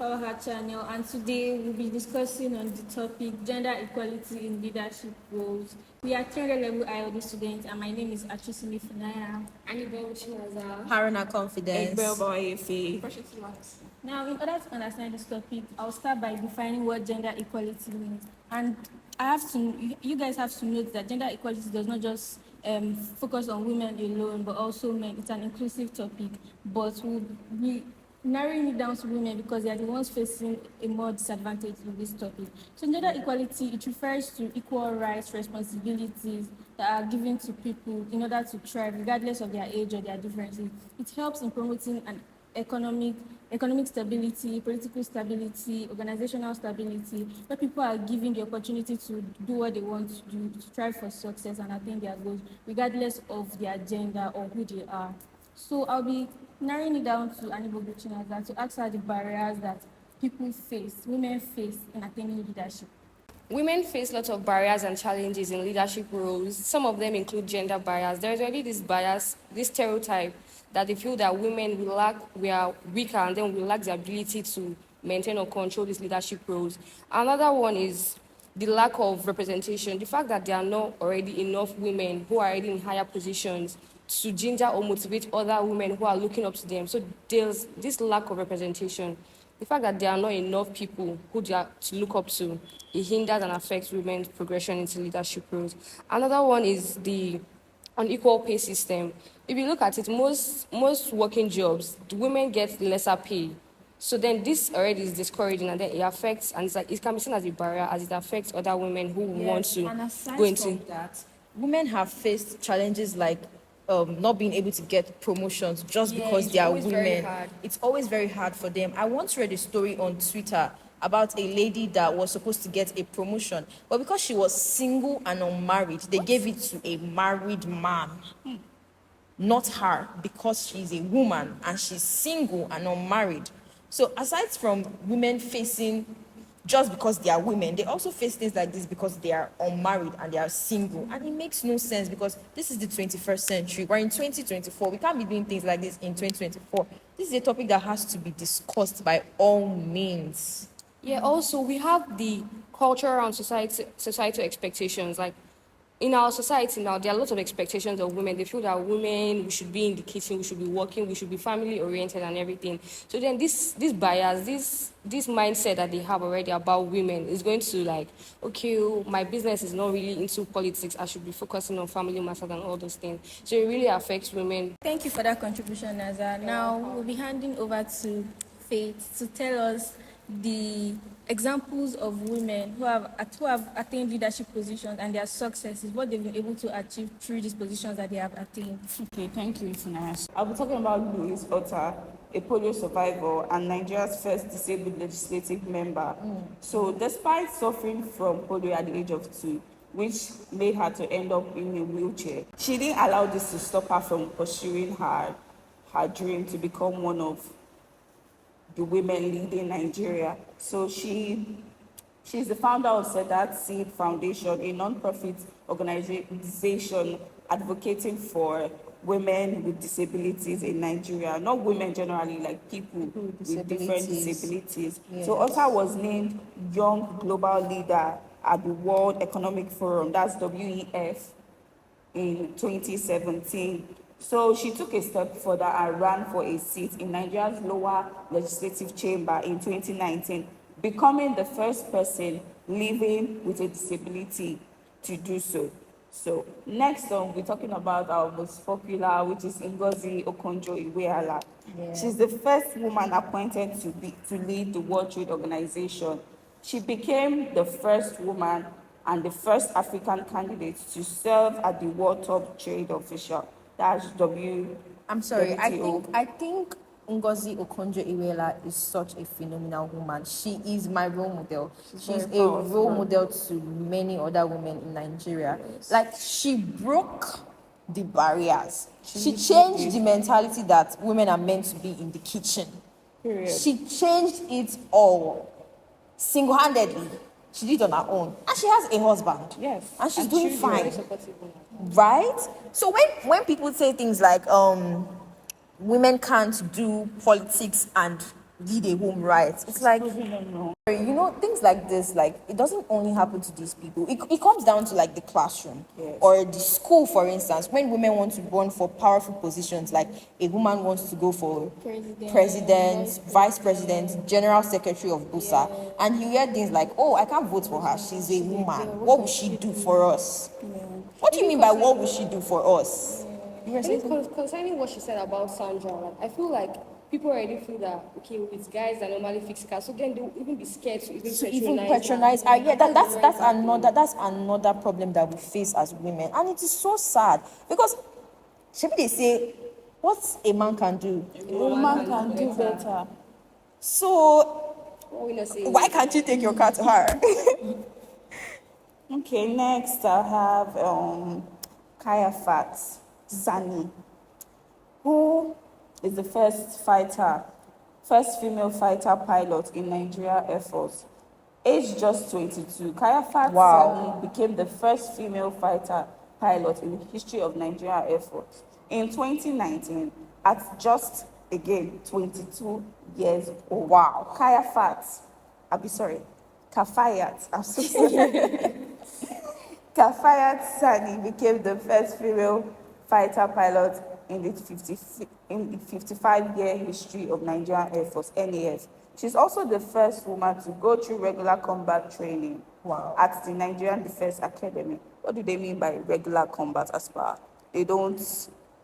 for her channel, and today we'll be discussing on the topic gender equality in leadership roles. We are 300 level IOD students, and my name is Achisimi Funaya. Haruna Confidence. Now, in order to understand this topic, I'll start by defining what gender equality means. And you guys have to note that gender equality does not just focus on women alone, but also men. It's an inclusive topic, but we'll be narrowing it down to women because they are the ones facing a more disadvantage in this topic. So gender equality, it refers to equal rights, responsibilities that are given to people in order to thrive, regardless of their age or their differences. It helps in promoting an economic stability, political stability, organizational stability, where people are given the opportunity to do what they want to do, to strive for success and attain their goals, regardless of their gender or who they are. So I'll be narrowing it down to Anibo Buchinaza to ask her the barriers that women face in attaining leadership. Women face lots of barriers and challenges in leadership roles. Some of them include gender bias. There's already this bias, this stereotype that they feel that women we are weaker and then we lack the ability to maintain or control these leadership roles. Another one is the lack of representation, the fact that there are not already enough women who are already in higher positions to ginger or motivate other women who are looking up to them. So there's this lack of representation. The fact that there are not enough people who they are to look up to, it hinders and affects women's progression into leadership roles. Another one is the unequal pay system. If you look at it, most working jobs, the women get lesser pay. So then this already is discouraging, and then it affects, and it can be seen as a barrier as it affects other women who want to go into. From that, women have faced challenges like not being able to get promotions just because they are women. It's always very hard for them. I once read a story on Twitter about a lady that was supposed to get a promotion, but because she was single and unmarried, they gave it to a married man. Not her, because she's a woman and she's single and unmarried. So aside from women facing, just because they are women, they also face things like this because they are unmarried and they are single. And it makes no sense because this is the 21st century. We're in 2024. We can't be doing things like this in 2024. This is a topic that has to be discussed by all means. Yeah, also we have the cultural and societal expectations. Like in our society now, there are lots of expectations of women. They feel that women, we should be in the kitchen, we should be working, we should be family oriented and everything. So then this bias, this mindset that they have already about women is going to like, okay, my business is not really into politics. I should be focusing on family matters and all those things. So it really affects women. Thank you for that contribution, Naza. Now we'll be handing over to Faith to tell us the examples of women who have attained leadership positions and their successes, what they've been able to achieve through these positions that they have attained. Okay, thank you, Funaya. I'll be talking about Louise Otta, a polio survivor and Nigeria's first disabled legislative member. So despite suffering from polio at the age of 2, which made her to end up in a wheelchair, she didn't allow this to stop her from pursuing her dream to become one of the women leading Nigeria. So she's the founder of Sedat Seed Foundation, a non-profit organization advocating for women with disabilities in Nigeria. Not women generally, like people with different disabilities. Yes. So Otta was named Young Global Leader at the World Economic Forum, that's WEF, in 2017. So she took a step further and ran for a seat in Nigeria's lower legislative chamber in 2019, becoming the first person living with a disability to do so. So next we're talking about our most popular, which is Ngozi Okonjo-Iweala. Yeah. She's the first woman appointed to lead the World Trade Organization. She became the first woman and the first African candidate to serve as the World Top Trade Official. That's I'm sorry, I think Ngozi Okonjo-Iweala is such a phenomenal woman. She is my role model. She's a role model to many other women in Nigeria. Yes. Like, she broke the barriers. She changed the mentality that women are meant to be in the kitchen. Period. She changed it all single-handedly. She did it on her own. And she has a husband. Yes. And she's doing fine. Right? So when people say things like women can't do politics and lead a home right. It's like, No. you know, things like this, like, it doesn't only happen to these people. It comes down to like the classroom or the school, for instance. When women want to run for powerful positions, like a woman wants to go for president, vice president, general secretary of BUSA, and you hear things like, oh, I can't vote for her, she's a woman, what will she do for us? What do you mean by what will she do for us? You were saying something? Concerning what she said about Sandra, like, I feel like people already feel that, okay, it's guys that normally fix cars, so then they'll even be scared to even patronize her. Yeah, that's another problem that we face as women, and it is so sad because maybe they say what a man can do, A woman can do better. so What we not saying? why can't you take your car to her? Okay, next I have Kayafat Sani, who is the first female fighter pilot in Nigeria Air Force. Aged just 22, Kayafat Sani became the first female fighter pilot in the history of Nigeria Air Force in 2019 at just, again, 22 years old. Wow. Kafayat, I'm so sorry. Kafayat Sani became the first female fighter pilot in the 55-year history of Nigerian Air Force, NAF. She's also the first woman to go through regular combat training at the Nigerian Defense Academy. What do they mean by regular combat, Aspa? They don't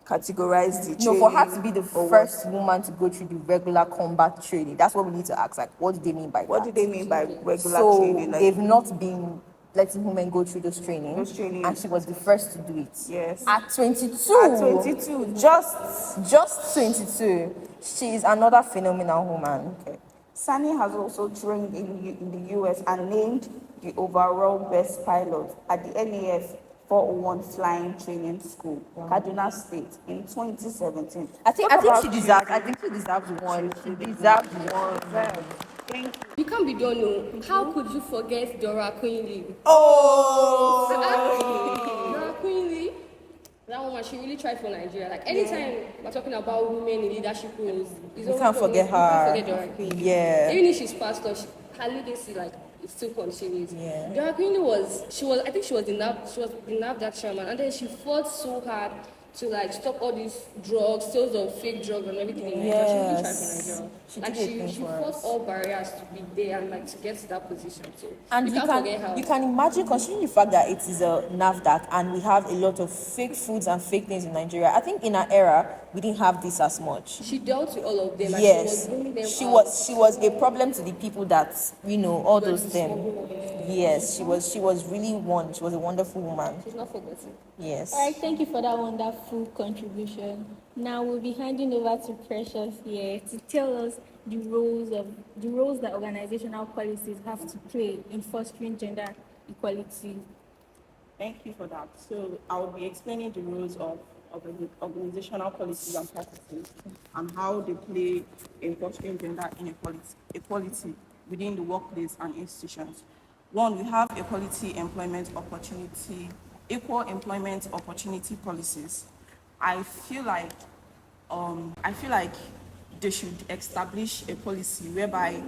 categorize the training. No, for her to be the first woman to go through the regular combat training, that's what we need to ask. Like, what do they mean by What that? do they mean by regular So training? Like, they've not been letting women go through those trainings, and she was the first to do it. Yes. At 22. At 22, Just 22. She is another phenomenal woman. Okay. Sani has also trained in the US and named the overall best pilot at the NAF 401 Flying Training School, Kaduna State, in 2017. I think she deserves one. She deserves one. Thank you. You can't be done, no. How could you forget Dora Queenly? Oh! Dora Queenly, that woman, she really tried for Nigeria. Like, anytime we're talking about women in leadership roles, You can't forget her. You can't forget Dora Queenly. Yeah. Even if she's passed on, her legacy, like, it still continues. Yeah. Dora Queenly I think she was the NAFDAC chairman, and then she fought so hard to like stop all these drugs, sales of fake drugs and everything in Nigeria. She really tried for Nigeria. She fought all barriers to be there and like to get to that position. So And you can imagine, considering the fact that it is a NAFDAC and we have a lot of fake foods and fake things in Nigeria. I think in our era we didn't have this as much. She dealt with all of them. And Yes, she she was a problem to the people that all those things. Yes, she was really one. She was a wonderful woman. She's not forgotten. Yes. All right, thank you for that wonderful contribution. Now we'll be handing over to Precious here to tell us the roles that organizational policies have to play in fostering gender equality. Thank you for that. So I will be explaining the roles of organizational policies and practices and how they play in fostering gender equality within the workplace and institutions. One, we have equal employment opportunity policies. I feel like they should establish a policy whereby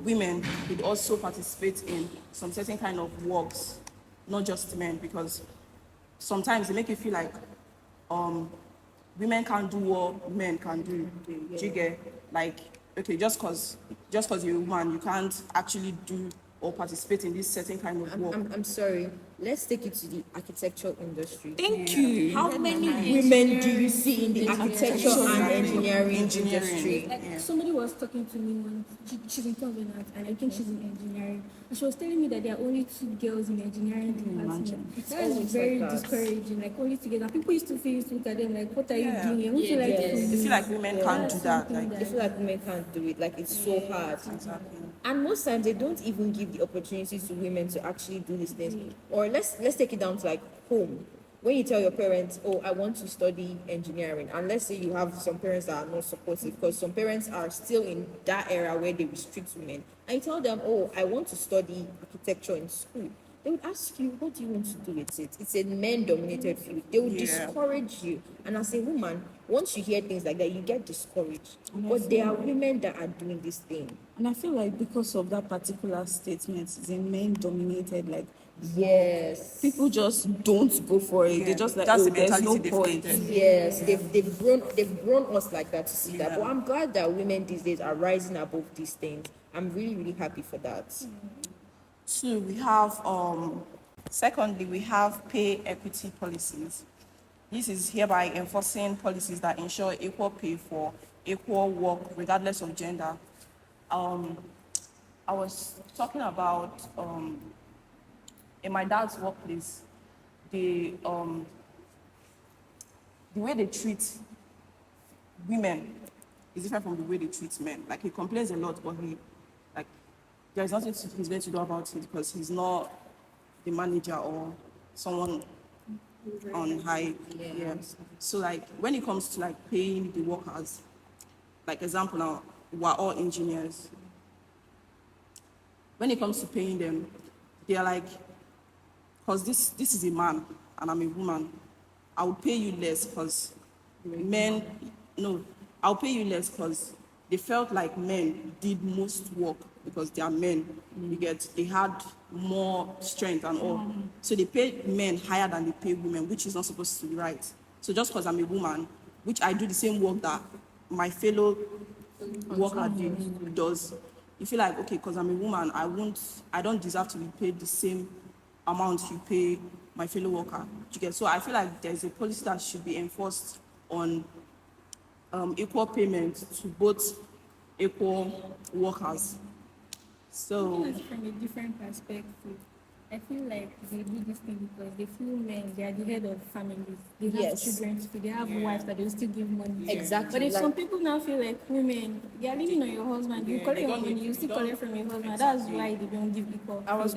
women could also participate in some certain kind of works, not just men, because sometimes they make you feel like women can't do what men can do. Do you get? Like, okay, just because you're a woman, you can't actually do or participate in this certain kind of work. I'm sorry. Let's take it to the architecture industry. Thank you. How many women do you see in the architecture and engineering industry? Like somebody was talking to me once. She's in Covenant, and I think she's in engineering. And she was telling me that there are only 2 girls in the engineering department. That is very discouraging. Like only 2 girls. And people used to look at them like, "What are you doing? Won't you like to?" They feel like women can't do that. Like, They feel like women can't do it. Like, it's so hard. exactly. And most times they don't even give the opportunities to women to actually do these things. Or let's take it down to like home. When you tell your parents, "Oh, I want to study engineering," and let's say you have some parents that are not supportive, because some parents are still in that era where they restrict women, and you tell them, "Oh, I want to study architecture in school," they would ask you, "What do you want to do with it? It's a men-dominated field." They would discourage you. And as a woman, once you hear things like that, you get discouraged. But there are women that are doing this thing. And I feel like because of that particular statement, it's a men-dominated like Yes. people just don't go for it. They just like, That's oh, the there's no mentality they've point. created. Yes, they've grown us like that to see that. Yeah. But I'm glad that women these days are rising above these things. I'm really, really happy for that. Two, we have secondly, we have pay equity policies. This is hereby enforcing policies that ensure equal pay for equal work regardless of gender. I was talking about in my dad's workplace, the way they treat women is different from the way they treat men. Like, he complains a lot, but like, there's nothing he's going to do about it because he's not the manager or someone on high. Yeah. So like, when it comes to like paying the workers, like example now, we're all engineers. When it comes to paying them, they're like, because this is a man and I'm a woman, I will pay you less because men, no, I'll pay you less because they felt like men did most work because they are men. You get, they had more strength and all. So they pay men higher than they pay women, which is not supposed to be right. So just because I'm a woman, which I do the same work that my fellow worker does, you feel like, okay, because I'm a woman, I don't deserve to be paid the same amount you pay my fellow worker. You get? So I feel like there's a policy that should be enforced on equal payment to both equal workers. So Looking at it from a different perspective, I feel like they do this thing because they feel men, they are the head of families. They have Yes. children to feed, they have wives that they will still give money. Exactly. But if Like- some people now feel like women, they are living on your husband, you collect your money, you still collect from your husband. That's why they don't give equal. I was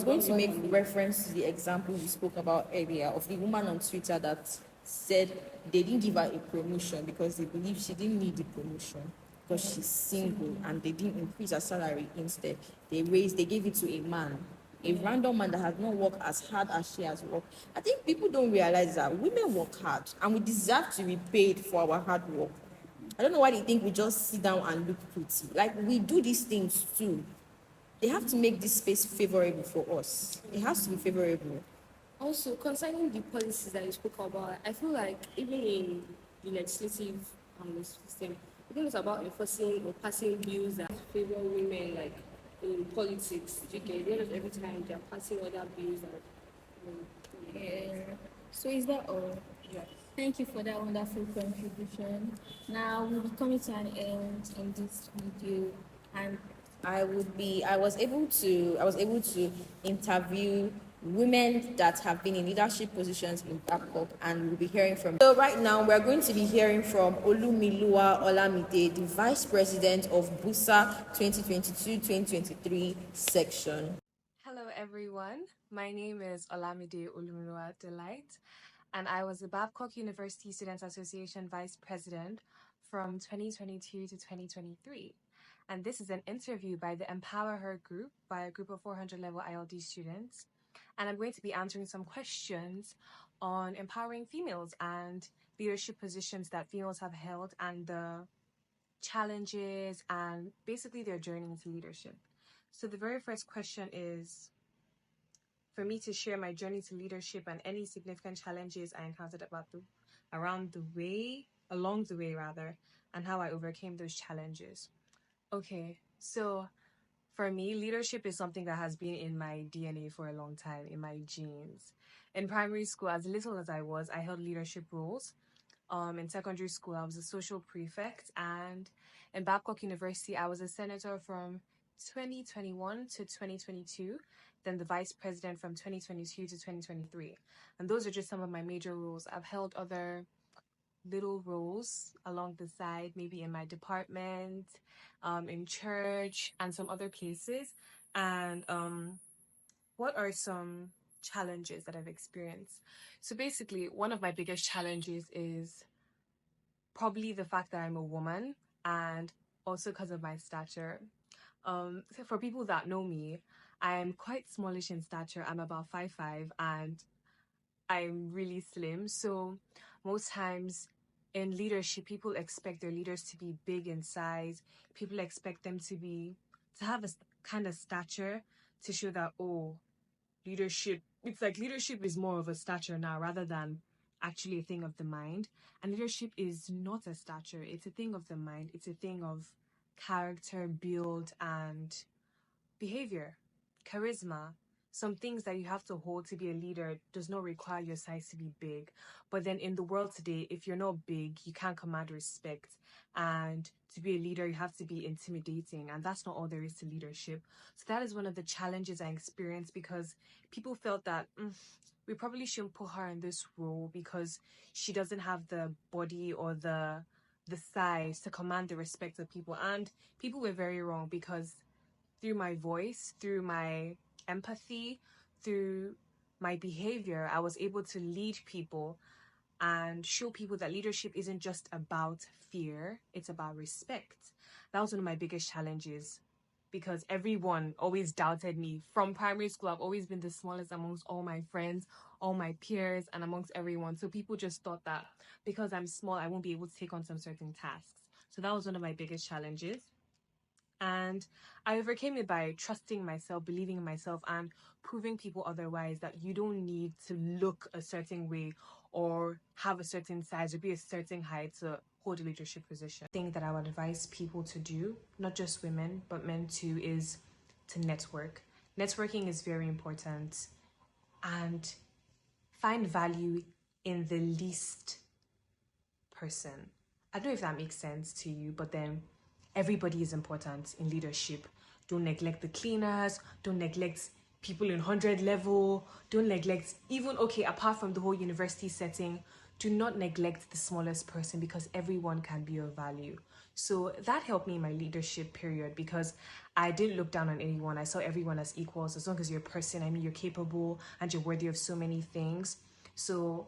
going to make reference to the example we spoke about earlier of the woman on Twitter that said they didn't give her a promotion because they believe she didn't need the promotion because she's single, and they didn't increase her salary. Instead, they gave it to a man, a random man that has not worked as hard as she has worked. I think people don't realize that women work hard and we deserve to be paid for our hard work. I don't know why they think we just sit down and look pretty. Like, we do these things too. They have to make this space favorable for us. It has to be favorable. Also, concerning the policies that you spoke about, I feel like even in the legislative system, even it's about enforcing or passing bills that favor women, like in politics. You get the end of every time they're passing other bills that. Yeah. So is that all? yes. Thank you for that wonderful contribution. Now we'll be coming to an end in this video, and I was able to interview women that have been in leadership positions in Babcock, and we'll be hearing from. So right now we're going to be hearing from Olumilua Olamide, the Vice President of BUSA 2022-2023 section. Hello everyone, my name is Olamide Olumilua Delight, and I was the Babcock University Students Association Vice President from 2022 to 2023. And this is an interview by the Empower Her group by a group of 400 level ILD students. And I'm going to be answering some questions on empowering females and leadership positions that females have held and the challenges and basically their journey into leadership. So the very first question is for me to share my journey to leadership and any significant challenges I encountered along the way, and how I overcame those challenges. Okay, so for me, leadership is something that has been in my DNA for a long time, in my genes. In primary school, as little as I was, I held leadership roles. In secondary school, I was a social prefect, and in Babcock University, I was a senator from 2021 to 2022, then the vice president from 2022 to 2023. And those are just some of my major roles. I've held other little roles along the side, maybe in my department, in church, and some other places. And what are some challenges that I've experienced? So basically, one of my biggest challenges is probably the fact that I'm a woman, and also because of my stature. So for people that know me, I'm quite smallish in stature. I'm about 5'5", and I'm really slim. So most times in leadership, people expect their leaders to be big in size. People expect them to have a kind of stature to show that, oh, leadership, it's like leadership is more of a stature now rather than actually a thing of the mind. And leadership is not a stature, it's a thing of the mind. It's a thing of character, build, and behavior, charisma. Some things that you have to hold to be a leader does not require your size to be big. But then in the world today, if you're not big, you can't command respect. And to be a leader, you have to be intimidating. And that's not all there is to leadership. So that is one of the challenges I experienced, because people felt that we probably shouldn't put her in this role because she doesn't have the body or the size to command the respect of people. And people were very wrong, because through my voice, through my empathy, through my behavior, I was able to lead people and show people that leadership isn't just about fear, it's about respect. That was one of my biggest challenges, because everyone always doubted me. From primary school, I've always been the smallest amongst all my friends, all my peers, and amongst everyone. So people just thought that because I'm small, I won't be able to take on some certain tasks. So that was one of my biggest challenges. And I overcame it by trusting myself, believing in myself, and proving people otherwise that you don't need to look a certain way or have a certain size or be a certain height to hold a leadership position. The thing that I would advise people to do, not just women, but men too, is to network. Networking is very important, and find value in the least person. I don't know if that makes sense to you, but then everybody is important in leadership. Don't neglect the cleaners, don't neglect people in 100 level, don't neglect even, okay, apart from the whole university setting, do not neglect the smallest person, because everyone can be of value. So that helped me in my leadership period, because I didn't look down on anyone. I saw everyone as equals. As long as you're a person, I mean, you're capable and you're worthy of so many things. So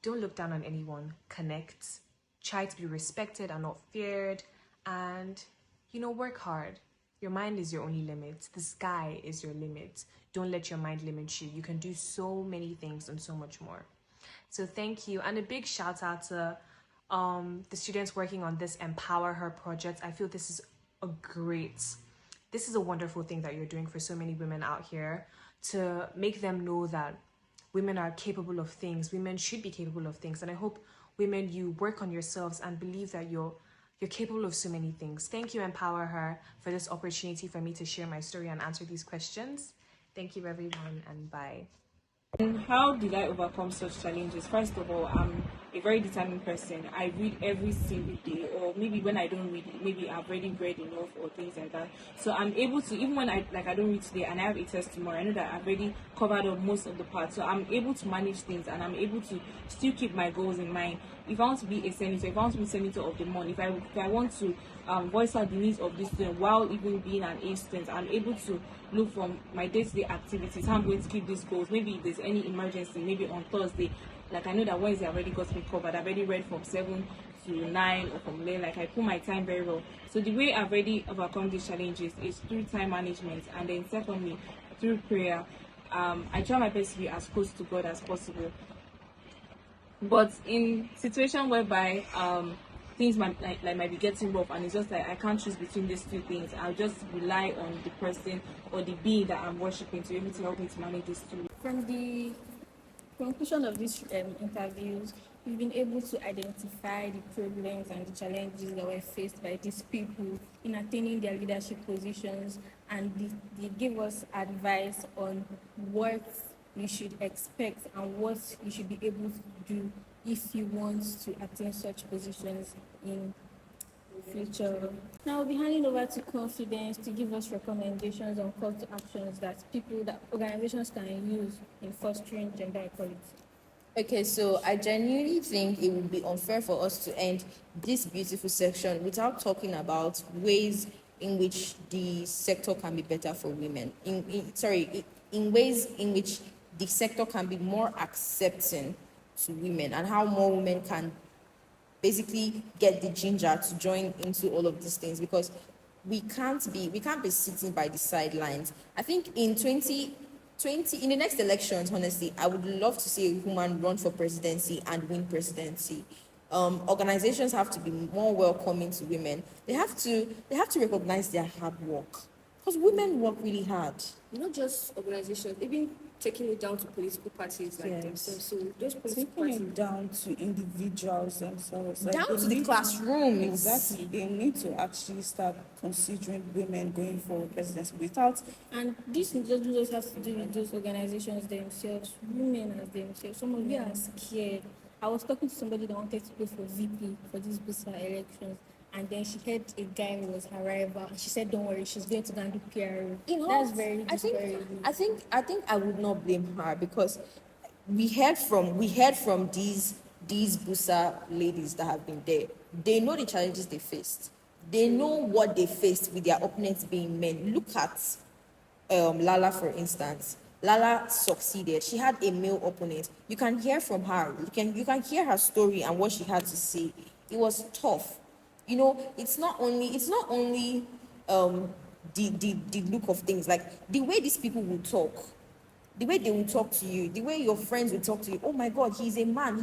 don't look down on anyone. Connect. Try to be respected and not feared. And, work hard. Your mind is your only limit. The sky is your limit. Don't let your mind limit you. You can do so many things and so much more. So thank you. And a big shout out to the students working on this Empower Her project. I feel this is a wonderful thing that you're doing for so many women out here, to make them know that women are capable of things. Women should be capable of things. And I hope women, you work on yourselves and believe that you're capable of so many things. Thank you, Empower Her, for this opportunity for me to share my story and answer these questions. Thank you, everyone, and bye. And how did I overcome such challenges? First of all, I'm a very determined person. I read every single day, or maybe when I don't read, maybe I've already read enough or things like that. So I'm able to, even when I don't read today and I have a test tomorrow, I know that I've already covered up most of the parts. So I'm able to manage things, and I'm able to still keep my goals in mind. If I want to be a senator, if I want to be senator of the month, if I want to voice out the needs of this student while even being an A student, I'm able to look from my day-to-day activities, how I'm going to keep these goals. Maybe if there's any emergency, maybe on Thursday, like I know that Wednesday I've already got me covered. I've already read from 7 to 9 or from there. Like I put my time very well. So the way I've already overcome these challenges is through time management, and then secondly through prayer. I try my best to be as close to God as possible. But in situation whereby things might be getting rough, and it's just like I can't choose between these two things, I'll just rely on the person or the being that I'm worshiping to be able to help me to manage these two. From the conclusion of these interviews, we've been able to identify the problems and the challenges that were faced by these people in attaining their leadership positions, and they give us advice on what you should expect and what you should be able to do if you want to attain such positions in the future. Now we'll be handing over to Confidence to give us recommendations on call to actions that organizations can use in fostering gender equality. Okay, so I genuinely think it would be unfair for us to end this beautiful section without talking about ways in which the sector can be better for women. In ways in which the sector can be more accepting to women, and how more women can basically get the ginger to join into all of these things, because we can't be sitting by the sidelines. I think in 2020, in the next elections, honestly, I would love to see a woman run for presidency and win presidency. organizations have to be more welcoming to women. They have to recognize their hard work, because women work really hard. Not just organizations, even taking it down to political parties like Yes. themselves. So those political Taking parties. it down to individuals themselves. Like Down they to the need classrooms. Exactly. They need to actually start considering women going for presidency without. And this doesn't just have to do with those organizations themselves, women as themselves. Some of you are scared. I was talking to somebody that wanted to go for VP for these BUSA elections, and then she heard a guy who was her rival, and she said, "Don't worry, she's going to go and do PRO." You know, That's very I think discouraging. I think I would not blame her, because we heard from these Busa ladies that have been there. They know the challenges they faced. They know what they faced with their opponents being men. Look at Lala, for instance. Lala succeeded. She had a male opponent. You can hear from her. You can hear her story and what she had to say. It was tough. You know, it's not only the look of things, like the way these people will talk, the way they will talk to you, the way your friends will talk to you. Oh my God, he's a man.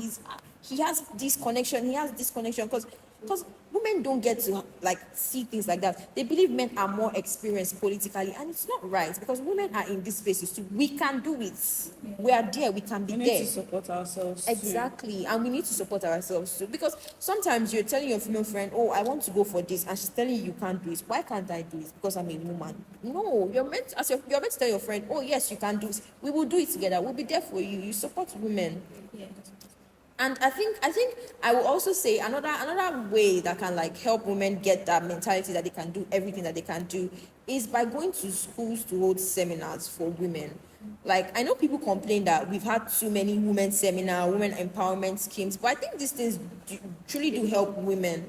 He has this connection. He has this connection, because women don't get to like see things like that. They believe men are more experienced politically, and it's not right, because women are in these spaces too. We can do it. We are there. We can be We there. need to support ourselves. Exactly, and we need to support ourselves too, because sometimes you're telling your female friend, "Oh, I want to go for this," and she's telling you can't do it. Why can't I do it? Because I'm a woman. No, you're meant to tell your friend, "Oh yes, you can do it. We will do it together. We'll be there for you." You support women. Yeah. And I think I will also say another way that can like help women get that mentality that they can do everything that they can do is by going to schools to hold seminars for women. Like, I know people complain that we've had too many women seminar, women empowerment schemes, but I think these things truly do help women.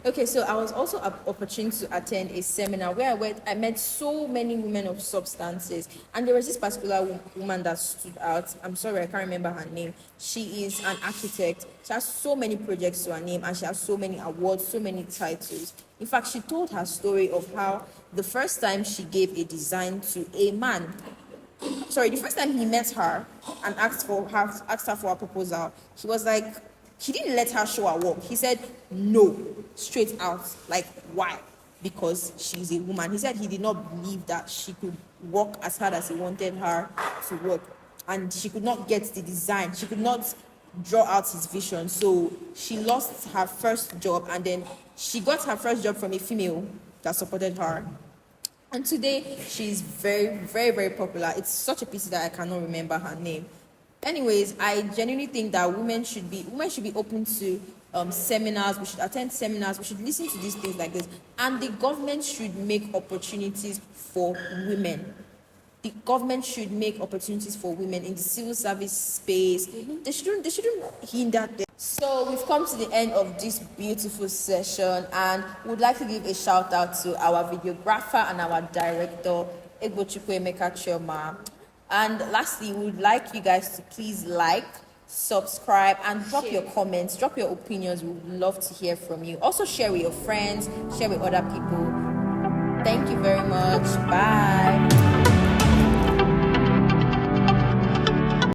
Okay, so I was also opportune to attend a seminar where I met so many women of substances, and there was this particular woman that stood out. I'm sorry, I can't remember her name. She is an architect. She has so many projects to her name, and she has so many awards, so many titles. In fact, she told her story of how the first time she gave a design to a man, the first time he met her and asked her for a proposal, he was like, he didn't let her show her work. He said no, straight out. Like, why? Because she's a woman. He said he did not believe that she could work as hard as he wanted her to work, and she could not get the design. She could not draw out his vision. So she lost her first job, and then she got her first job from a female that supported her. And today, she's very, very, very popular. It's such a pity that I cannot remember her name. Anyways, I genuinely think that women should be open to seminars. We should attend seminars. We should listen to these things like this. And the government should make opportunities for women. The government should make opportunities for women in the civil service space. They shouldn't hinder them. So we've come to the end of this beautiful session, and would like to give a shout out to our videographer and our director, Egbochukwu Chioma. And lastly, we would like you guys to please like, subscribe, and drop your comments, drop your opinions. We would love to hear from you. Also share with your friends, share with other people. Thank you very much. Bye.